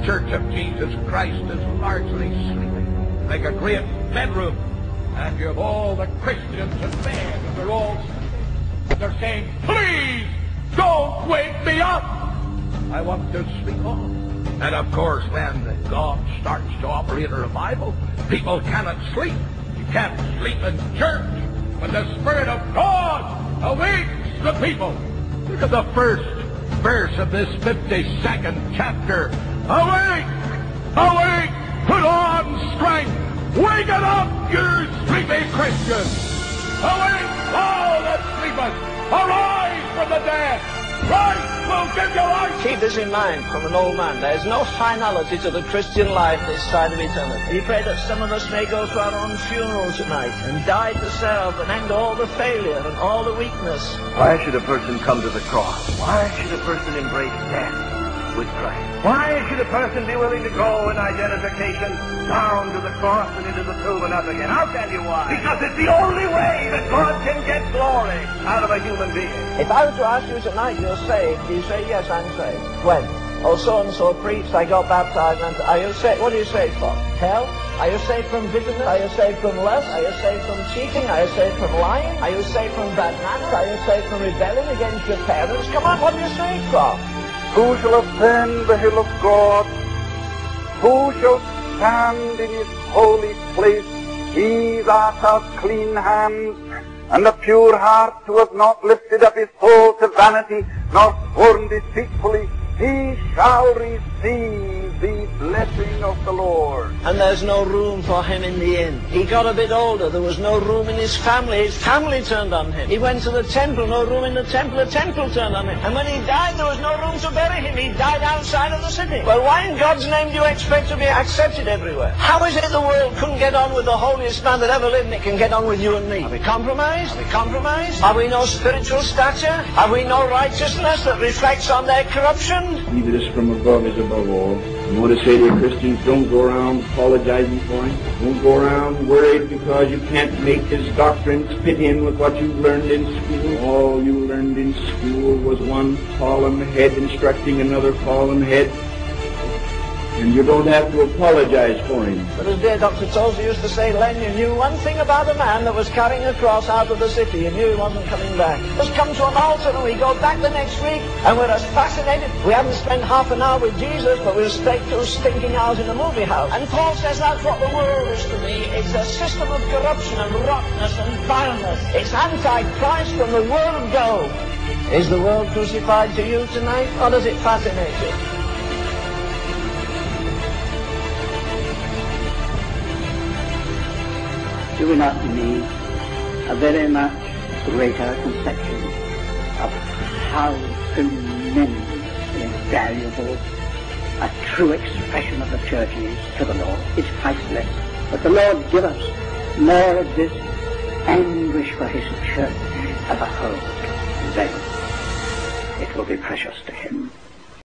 Church of Jesus Christ is largely sleeping. Make a great bedroom, and you have all the Christians in bed, and they're all and they're saying, please don't wake me up. I want to sleep on. And of course, when God starts to operate a revival, people cannot sleep. You can't sleep in church when the Spirit of God awakes the people. Look at the first verse of this 52nd chapter. Awake! Awake! Put on strength! Wake it up, you sleepy Christians! Awake, thou that sleepest! Arise from the dead! Christ will give you life! Keep this in mind from an old man. There is no finality to the Christian life this side of eternity. We pray that some of us may go to our own funeral tonight and die to self and end all the failure and all the weakness. Why should a person come to the cross? Why should a person embrace death with Christ? Why should a person be willing to go in identification down to the cross and into the tomb and up again? I'll tell you why. Because it's the only way that God can get glory out of a human being. If I were to ask you tonight, you're saved, do you say, yes, I'm saved? When? Oh, so-and-so preached, I got baptized, and are you saved? What are you saved from? Hell? Are you saved from bitterness? Are you saved from lust? Are you saved from cheating? Are you saved from lying? Are you saved from bad manners? Are you saved from rebelling against your parents? Come on, what are you saved from? Who shall ascend the hill of God? Who shall stand in his holy place? He that hath clean hands and a pure heart, who hath not lifted up his soul to vanity, nor sworn deceitfully, he shall receive the blessing of the Lord. And there's no room for him in the inn. He got a bit older. There was no room in his family. His family turned on him. He went to the temple. No room in the temple. The temple turned on him. And when he died, there was no room to bury him. He died outside of the city. Well, why in God's name do you expect to be accepted everywhere? How is it the world couldn't get on with the holiest man that ever lived, and it can get on with you and me? Are we compromised? Are we compromised? Have we no spiritual stature? Have we no righteousness that reflects on their corruption? He that is from above is above all. I want to say to Christians, don't go around apologizing for him. Don't go around worried because you can't make his doctrines fit in with what you learned in school. All you learned in school was one fallen head instructing another fallen head. And you don't have to apologize for him. But as dear Dr. Tozer used to say, Len, you knew one thing about a man that was carrying a cross out of the city. You knew he wasn't coming back. Let's come to an altar and we go back the next week and we're as fascinated. We haven't spent half an hour with Jesus, but we'll stay 2 stinking hours in a movie house. And Paul says that's what the world is to me. It's a system of corruption and rottenness and vileness. It's anti-Christ from the world go. Is the world crucified to you tonight, or does it fascinate you? Do we not need a very much greater conception of how tremendously valuable a true expression of the church is to the Lord? It's priceless. But the Lord give us more of this anguish for his church as a whole. Then it will be precious to him.